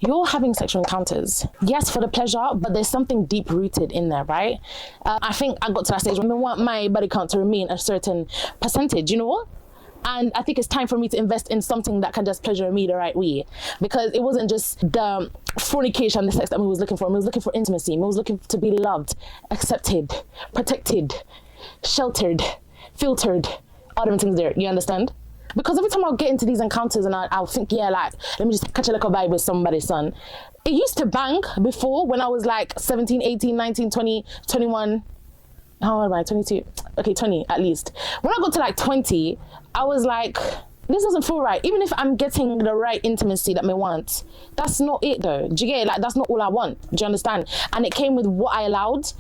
you're having sexual encounters, yes, for the pleasure, but there's something deep rooted in there, right? I think I got to that stage where I want my body count to remain a certain percentage, you know? And I think it's time for me to invest in something that can just pleasure me the right way. Because it wasn't just the fornication, the sex that we was looking for. We was looking for intimacy. We was looking to be loved, accepted, protected, sheltered, filtered, all them things there. You understand? Because every time I'll get into these encounters and I'll think, yeah, like, let me just catch a little vibe with somebody's son. It used to bang before when I was like 17, 18, 19, 20, 21. How old am I? 22? Okay, 20 at least. When I got to like 20, I was like, this doesn't feel right. Even if I'm getting the right intimacy that I want, that's not it though. Do you get it? Like, that's not all I want. Do you understand? And it came with what I allowed.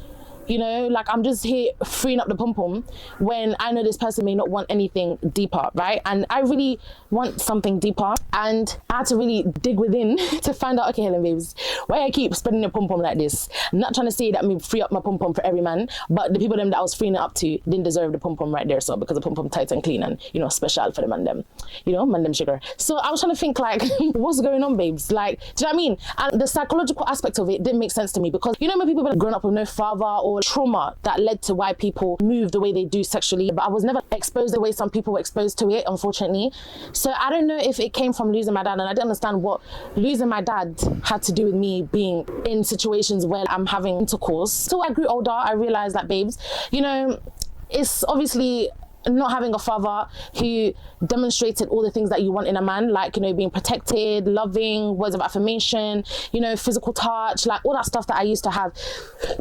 You know, like I'm just here freeing up the pom-pom when I know this person may not want anything deeper, right? And I really want something deeper. And I had to really dig within to find out, okay, Helen babes, why I keep spreading the pom-pom like this? I'm not trying to say that I free up my pom-pom for every man, but the people them that I was freeing it up to didn't deserve the pom-pom right there. So because the pom-pom tight and clean and, you know, special for the man them, you know, man them sugar. So I was trying to think like, what's going on, babes? Like, do you know what I mean? And the psychological aspect of it didn't make sense to me because, you know, when people have grown up with no father or trauma that led to why people move the way they do sexually, but I was never exposed the way some people were exposed to it, unfortunately. So I don't know if it came from losing my dad, and I didn't understand what losing my dad had to do with me being in situations where I'm having intercourse. So I grew older, I realized that, babes, you know, it's obviously not having a father who demonstrated all the things that you want in a man, like, you know, being protected, loving, words of affirmation, you know, physical touch, like all that stuff that I used to have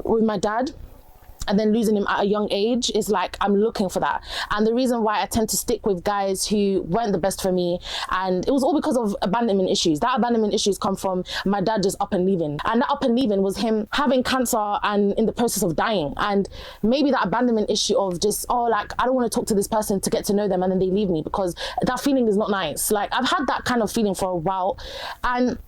with my dad. And then losing him at a young age is like, I'm looking for that. And the reason why I tend to stick with guys who weren't the best for me, and it was all because of abandonment issues. That abandonment issues come from my dad just up and leaving. And that up and leaving was him having cancer and in the process of dying. And maybe that abandonment issue of just, oh, like, I don't want to talk to this person to get to know them and then they leave me, because that feeling is not nice. Like, I've had that kind of feeling for a while. And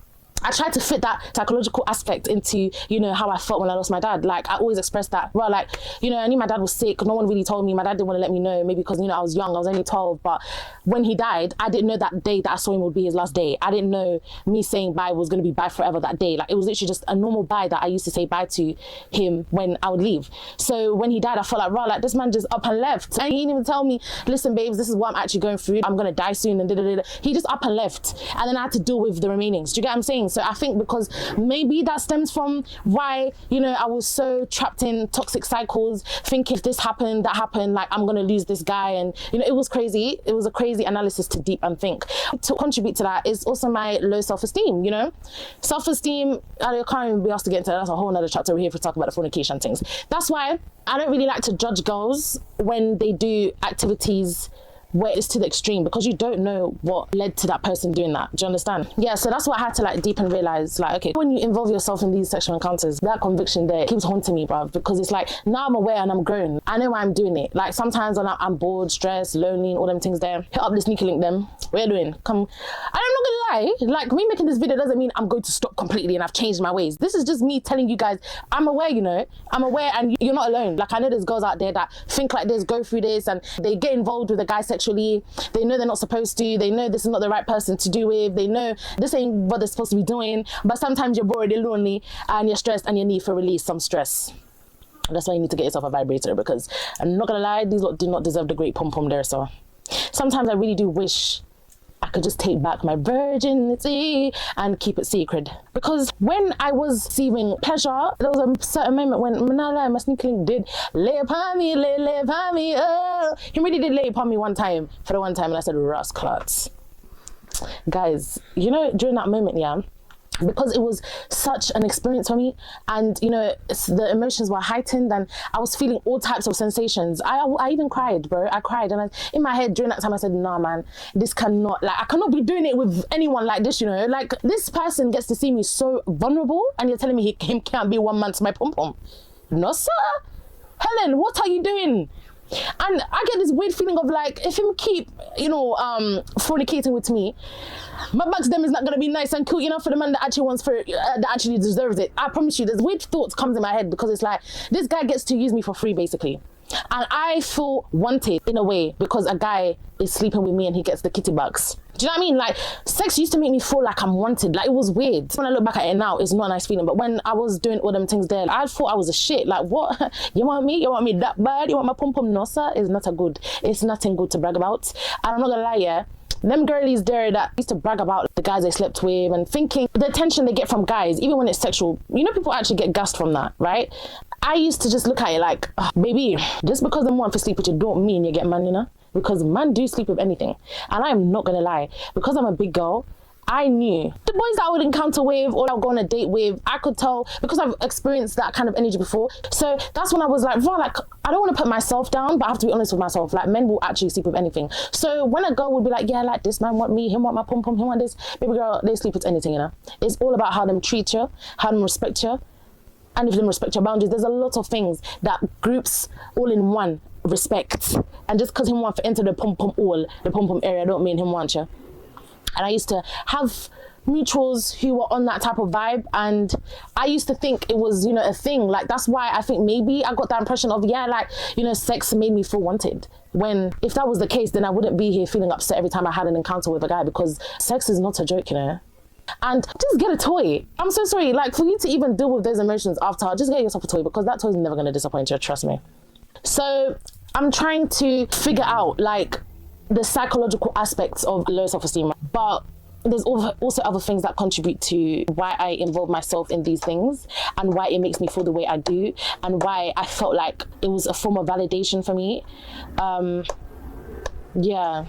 I tried to fit that psychological aspect into, you know, how I felt when I lost my dad. Like, I always expressed that, well, like, you know, I knew my dad was sick. No one really told me. My dad didn't want to let me know, maybe because, you know, I was young. I was only 12. But when he died, I didn't know that day that I saw him would be his last day. I didn't know me saying bye was going to be bye forever that day. Like, it was literally just a normal bye that I used to say bye to him when I would leave. So when he died, I felt like, wow, like, this man just up and left. And he didn't even tell me, listen, babes, this is what I'm actually going through. I'm going to die soon. And da-da-da-da. He just up and left. And then I had to deal with the remainings. Do you get what I'm saying? So I think because maybe that stems from why, you know, I was so trapped in toxic cycles, thinking if this happened, that happened, like, I'm gonna lose this guy. And, you know, it was crazy. It was a crazy analysis to deep and think. To contribute to that is also my low self-esteem, you know? Self-esteem, I can't even be asked to get into that. That's a whole nother chapter. We're here to talk about the fornication things. That's why I don't really like to judge girls when they do activities where it's to the extreme, because you don't know what led to that person doing that. Do you understand? Yeah, so that's what I had to like deep and realize, like, okay, when you involve yourself in these sexual encounters, that conviction there keeps haunting me, bruv, because it's like, now I'm aware and I'm grown. I know why I'm doing it. Like, sometimes when I'm bored, stressed, lonely, and all them things there, hit up the sneaky link them. What are you doing? Come. And I'm not gonna lie, like, me making this video doesn't mean I'm going to stop completely and I've changed my ways. This is just me telling you guys, I'm aware, you know, I'm aware, and you're not alone. Like, I know there's girls out there that think like this, go through this, and they get involved with a guy sexually. They know they're not supposed to. They know this is not the right person to do with. They know this ain't what they're supposed to be doing. But sometimes you're bored, you're lonely, and you're stressed, and you need to release some stress. That's why you need to get yourself a vibrator, because I'm not gonna lie, these lot do not deserve the great pom-pom there. So sometimes I really do wish I could just take back my virginity and keep it secret. Because when I was receiving pleasure, there was a certain moment when my sneaky link did lay upon me, lay upon me, oh. He really did lay upon me one time, for the one time, and I said, rascals. Guys, you know, during that moment, yeah, because it was such an experience for me, and, you know, the emotions were heightened, and I was feeling all types of sensations. I even cried, bro. I cried, and in my head during that time I said, nah, man, this cannot, like, I cannot be doing it with anyone like this, you know. Like, this person gets to see me so vulnerable, and you're telling me he can't be one man to my pom-pom. No, sir. Helen, what are you doing? And I get this weird feeling of like, if him keep, you know, fornicating with me, my back to them is not gonna be nice and cute enough for the man that actually wants that actually deserves it. I promise you, there's weird thoughts comes in my head, because it's like, this guy gets to use me for free, basically. And I feel wanted in a way because a guy is sleeping with me and he gets the kitty bugs. Do you know what I mean? Like, sex used to make me feel like I'm wanted. Like, it was weird. When I look back at it now, it's not a nice feeling. But when I was doing all them things there, I thought I was a shit. Like, what? You want me? You want me that bad? You want my pom-pom? No, sir. It's nothing good to brag about. And I'm not gonna lie, yeah. Them girlies there that used to brag about the guys they slept with and thinking the attention they get from guys, even when it's sexual, you know, people actually get gassed from that, right? I used to just look at it like, oh, baby, just because them want to sleep with you don't mean you get man, you know? Because man do sleep with anything. And I'm not gonna lie, because I'm a big girl, I knew the boys that I would encounter with or I would go on a date with, I could tell because I've experienced that kind of energy before. So that's when I was like, right, like, I don't want to put myself down, but I have to be honest with myself. Like, men will actually sleep with anything. So when a girl would be like, yeah, like, this man want me, him want my pom pom, him want this, baby girl, they sleep with anything, you know? It's all about how them treat you, how them respect you, and if them respect your boundaries. There's a lot of things that groups all in one respect. And just because him want to enter the pom pom area, don't mean him want you. And I used to have mutuals who were on that type of vibe, and I used to think it was, you know, a thing. Like, that's why I think maybe I got that impression of, yeah, like, you know, sex made me feel wanted. When if that was the case, then I wouldn't be here feeling upset every time I had an encounter with a guy, because sex is not a joke, you know. And just get a toy. I'm so sorry, like, for you to even deal with those emotions after, just get yourself a toy, because that toy is never going to disappoint you, trust me. So I'm trying to figure out, like, the psychological aspects of low self-esteem, but there's also other things that contribute to why I involve myself in these things and why it makes me feel the way I do and why I felt like it was a form of validation for me. Yeah,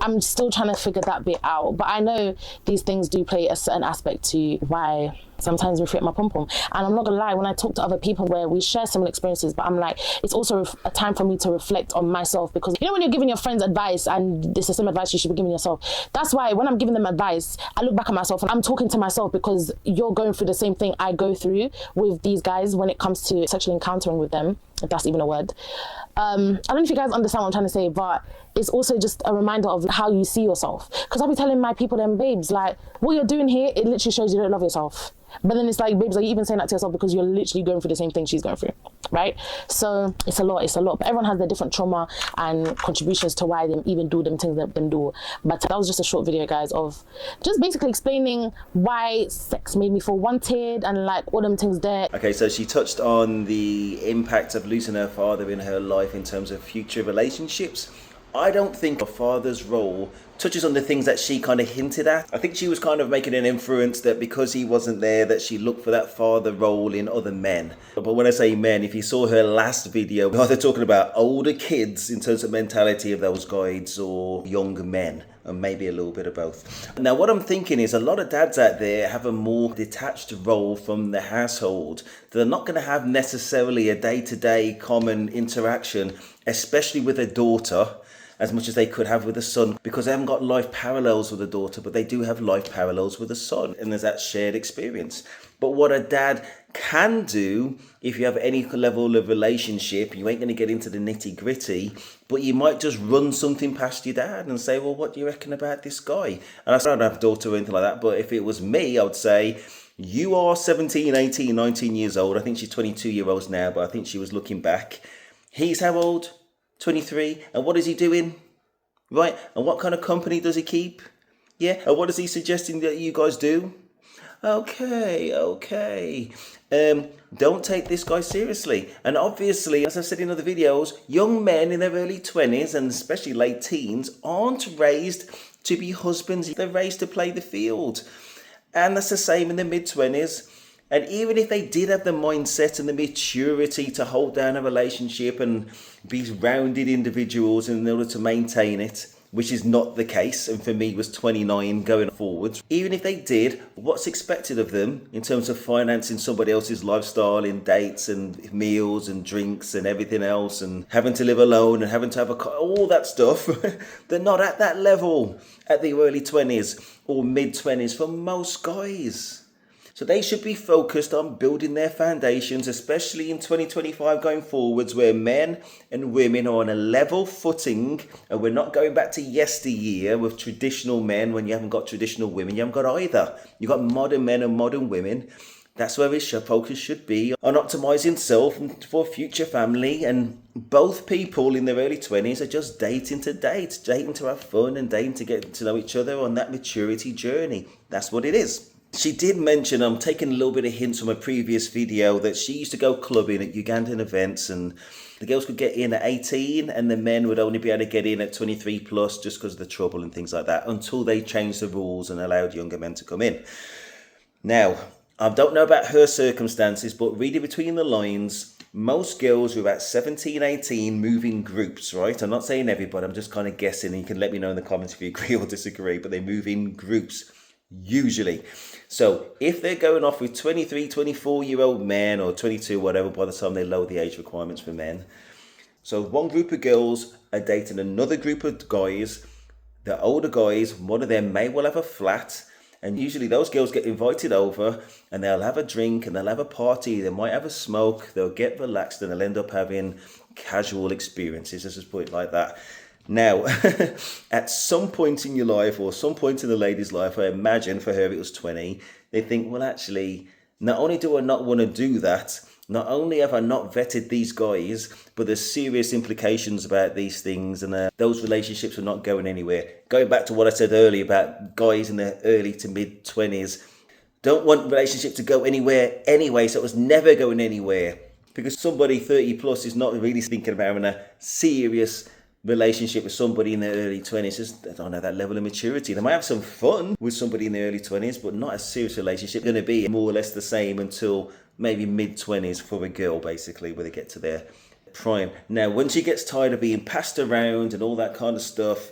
I'm still trying to figure that bit out, but I know these things do play a certain aspect to why sometimes reflect my pom-pom. And I'm not gonna lie, when I talk to other people where we share similar experiences, but I'm like, it's also a time for me to reflect on myself, because you know when you're giving your friends advice and it's the same advice you should be giving yourself. That's why when I'm giving them advice, I look back at myself and I'm talking to myself, because you're going through the same thing I go through with these guys when it comes to sexually encountering with them, if that's even a word. I don't know if you guys understand what I'm trying to say, but it's also just a reminder of how you see yourself. Because I'll be telling my people, them babes, like, what you're doing here, it literally shows you don't love yourself. But then it's like, babes, are you even saying that to yourself because you're literally going through the same thing she's going through, right? So it's a lot. But everyone has their different trauma and contributions to why they even do them things that them do. But that was just a short video, guys, of just basically explaining why sex made me feel wanted and like all them things there. Okay, so she touched on the impact of losing her father in her life in terms of future relationships. I don't think her father's role touches on the things that she kind of hinted at. I think she was kind of making an inference that because he wasn't there, that she looked for that father role in other men. But when I say men, if you saw her last video, they're talking about older kids in terms of mentality of those guys, or younger men, and maybe a little bit of both. Now, what I'm thinking is a lot of dads out there have a more detached role from the household. They're not going to have necessarily a day-to-day common interaction, especially with a daughter, as much as they could have with a son, because they haven't got life parallels with a daughter, but they do have life parallels with a son, and there's that shared experience. But what a dad can do, if you have any level of relationship, you ain't going to get into the nitty gritty, but you might just run something past your dad and say, well, what do you reckon about this guy? And I don't have a daughter or anything like that, but if it was me, I would say, you are 17, 18, 19 years old. I think she's 22 years old now, but I think she was looking back. He's how old? 23. And what is he doing? Right? And what kind of company does he keep? Yeah. And what is he suggesting that you guys do? Okay. Don't take this guy seriously. And obviously, as I said in other videos, young men in their early 20s and especially late teens aren't raised to be husbands. They're raised to play the field. And that's the same in the mid-20s. And even if they did have the mindset and the maturity to hold down a relationship and be rounded individuals in order to maintain it, which is not the case, and for me was 29 going forwards. Even if they did, what's expected of them in terms of financing somebody else's lifestyle in dates and meals and drinks and everything else, and having to live alone and having to have all that stuff, they're not at that level at the early 20s or mid 20s for most guys. So they should be focused on building their foundations, especially in 2025 going forwards, where men and women are on a level footing, and we're not going back to yesteryear with traditional men when you haven't got traditional women. You haven't got either. You've got modern men and modern women. That's where his focus should be, on optimizing self and for future family. And both people in their early 20s are just dating to date, dating to have fun and dating to get to know each other on that maturity journey. That's what it is. She did mention, I'm taking a little bit of hints from a previous video, that she used to go clubbing at Ugandan events and the girls could get in at 18 and the men would only be able to get in at 23 plus just because of the trouble and things like that, until they changed the rules and allowed younger men to come in. Now, I don't know about her circumstances, but reading between the lines, most girls who are about 17, 18 move in groups, right? I'm not saying everybody, I'm just kind of guessing, and you can let me know in the comments if you agree or disagree, but they move in groups usually. So if they're going off with 23, 24-year-old men or 22, whatever, by the time they lower the age requirements for men. So one group of girls are dating another group of guys. The older guys, one of them may well have a flat. And usually those girls get invited over and they'll have a drink and they'll have a party. They might have a smoke. They'll get relaxed and they'll end up having casual experiences. Let's just put it like that. Now, at some point in your life or some point in the lady's life, I imagine for her it was 20, they think, well, actually, not only do I not want to do that, not only have I not vetted these guys, but there's serious implications about these things, and those relationships are not going anywhere. Going back to what I said earlier about guys in their early to mid 20s, don't want relationship to go anywhere anyway, so it was never going anywhere. Because somebody 30 plus is not really thinking about having a serious relationship with somebody in their early 20s. Just, they don't have that level of maturity. They might have some fun with somebody in their early 20s, but not a serious relationship. Going to be more or less the same until maybe mid-20s for a girl, basically, where they get to their prime. Now, when she gets tired of being passed around and all that kind of stuff,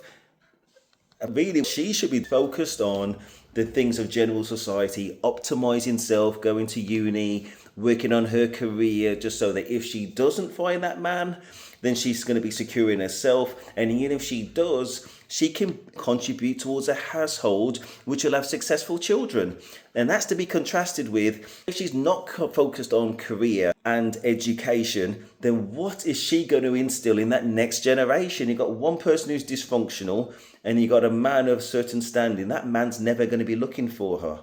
really, she should be focused on the things of general society, optimizing self, going to uni, working on her career, just so that if she doesn't find that man, then she's going to be secure in herself. And even if she does, she can contribute towards a household which will have successful children. And that's to be contrasted with, if she's not focused on career and education, then what is she going to instill in that next generation? You've got one person who's dysfunctional and you've got a man of certain standing. That man's never going to be looking for her.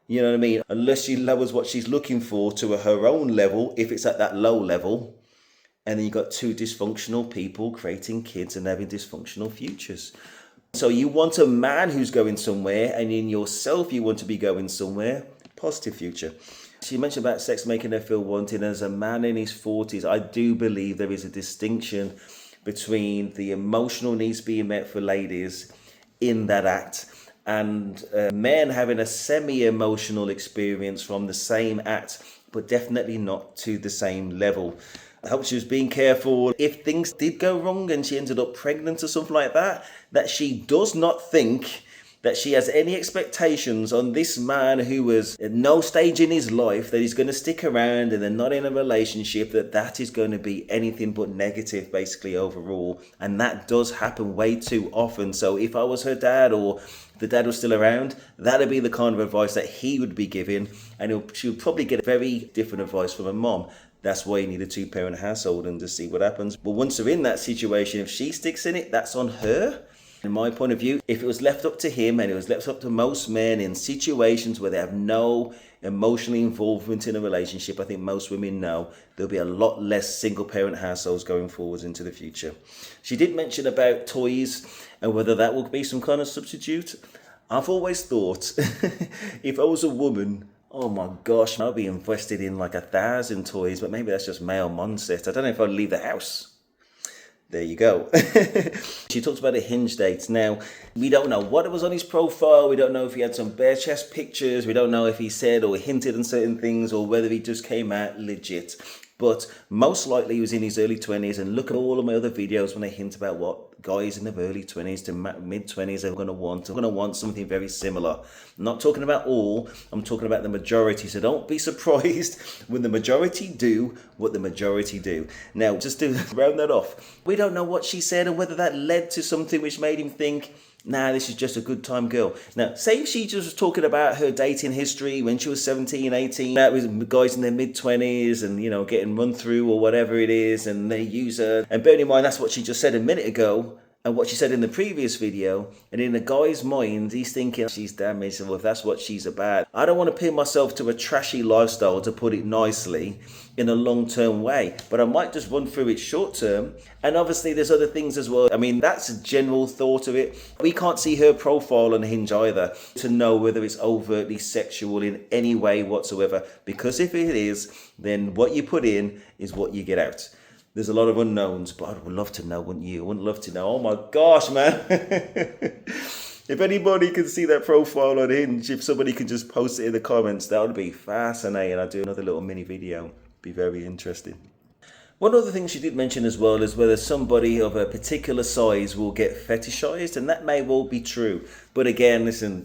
You know what I mean? Unless she lowers what she's looking for to her own level, if it's at that low level. And then you've got two dysfunctional people creating kids and having dysfunctional futures. So you want a man who's going somewhere, and in yourself you want to be going somewhere. Positive future. She mentioned about sex making her feel wanted. As a man in his 40s, I do believe there is a distinction between the emotional needs being met for ladies in that act and men having a semi-emotional experience from the same act, but definitely not to the same level. I hope she was being careful. If things did go wrong and she ended up pregnant or something like that, that she does not think that she has any expectations on this man who was at no stage in his life that he's going to stick around and they're not in a relationship, that is going to be anything but negative basically overall. And that does happen way too often. So if I was her dad or the dad was still around, that'd be the kind of advice that he would be giving, and she would probably get very different advice from her mom. That's why you need a two-parent household and to see what happens. But once they're in that situation, if she sticks in it, that's on her. In my point of view, if it was left up to him, and it was left up to most men in situations where they have no emotional involvement in a relationship, I think most women know there'll be a lot less single-parent households going forwards into the future. She did mention about toys and whether that will be some kind of substitute. I've always thought if I was a woman, oh my gosh, I'll be invested in like 1,000 toys, but maybe that's just male mindset. I don't know if I'd leave the house. There you go. She talks about a Hinge date. Now, we don't know what it was on his profile. We don't know if he had some bare chest pictures. We don't know if he said or hinted on certain things or whether he just came out legit. But most likely he was in his early 20s, and look at all of my other videos when I hint about what guys in their early 20s to mid-20s are going to want. They're going to want something very similar. I'm not talking about all, I'm talking about the majority. So don't be surprised when the majority do what the majority do. Now, just to round that off, we don't know what she said and whether that led to something which made him think, nah, this is just a good time girl. Now, say if she just was talking about her dating history when she was 17, 18, that was guys in their mid-20s and, you know, getting run through or whatever it is, and they use her. And bearing in mind, that's what she just said a minute ago and what she said in the previous video. And in the guy's mind, he's thinking she's damaged, well, if that's what she's about. I don't want to pin myself to a trashy lifestyle, to put it nicely, in a long-term way, but I might just run through it short-term. And obviously there's other things as well. I mean, that's a general thought of it. We can't see her profile on Hinge either to know whether it's overtly sexual in any way whatsoever, because if it is, then what you put in is what you get out. There's a lot of unknowns, but I would love to know, wouldn't you? I wouldn't love to know. Oh my gosh, man. If anybody can see that profile on Hinge, if somebody can just post it in the comments, that would be fascinating. I'll do another little mini video. Be very interesting. One other thing she did mention as well is whether somebody of a particular size will get fetishized, and that may well be true. But again, listen,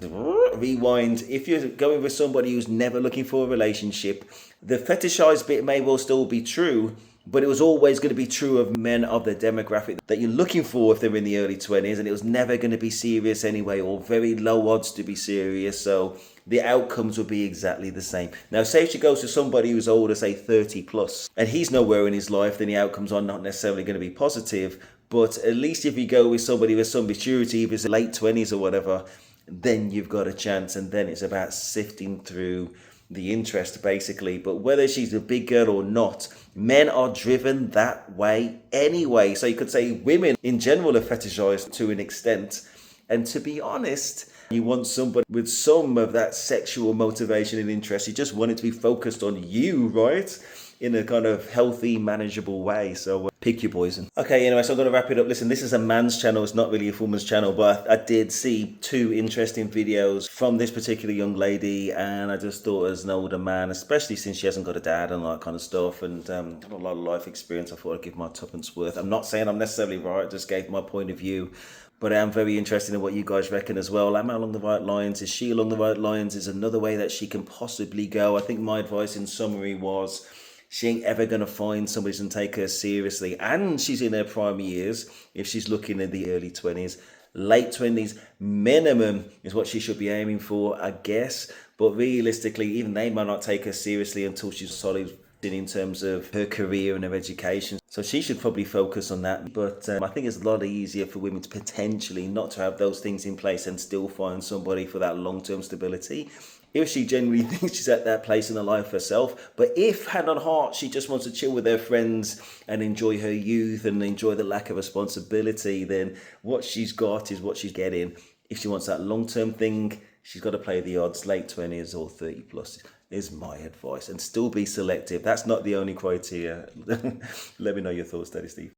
rewind. If you're going with somebody who's never looking for a relationship, the fetishized bit may well still be true, but it was always going to be true of men of the demographic that you're looking for if they're in the early 20s, and it was never going to be serious anyway, or very low odds to be serious. So the outcomes will be exactly the same. Now, say if she goes to somebody who's older, say 30 plus, and he's nowhere in his life, then the outcomes are not necessarily going to be positive. But at least if you go with somebody with some maturity, if it's late 20s or whatever, then you've got a chance. And then it's about sifting through the interest, basically. But whether she's a big girl or not, men are driven that way anyway. So you could say women in general are fetishized to an extent. And to be honest, you want somebody with some of that sexual motivation and interest. You just want it to be focused on you, right? In a kind of healthy, manageable way. So pick your poison. Okay, anyway, so I'm going to wrap it up. Listen, this is a man's channel. It's not really a woman's channel, but I did see 2 interesting videos from this particular young lady, and I just thought as an older man, especially since she hasn't got a dad and all that kind of stuff, and got a lot of life experience, I thought I'd give my tuppence worth. I'm not saying I'm necessarily right, I just gave my point of view. But I am very interested in what you guys reckon as well. Am I along the right lines? Is she along the right lines? Is another way that she can possibly go? I think my advice in summary was she ain't ever going to find somebody who's going to take her seriously. And she's in her prime years if she's looking in the early 20s. Late 20s minimum is what she should be aiming for, I guess. But realistically, even they might not take her seriously until she's solid in terms of her career and her education. So she should probably focus on that. But I think it's a lot easier for women to potentially not to have those things in place and still find somebody for that long-term stability, if she genuinely thinks she's at that place in her life herself. But if, hand on heart, she just wants to chill with her friends and enjoy her youth and enjoy the lack of responsibility, then what she's got is what she's getting. If she wants that long-term thing, she's got to play the odds, late 20s or 30 plus is my advice, and still be selective. That's not the only criteria. Let me know your thoughts, Daddy Steve.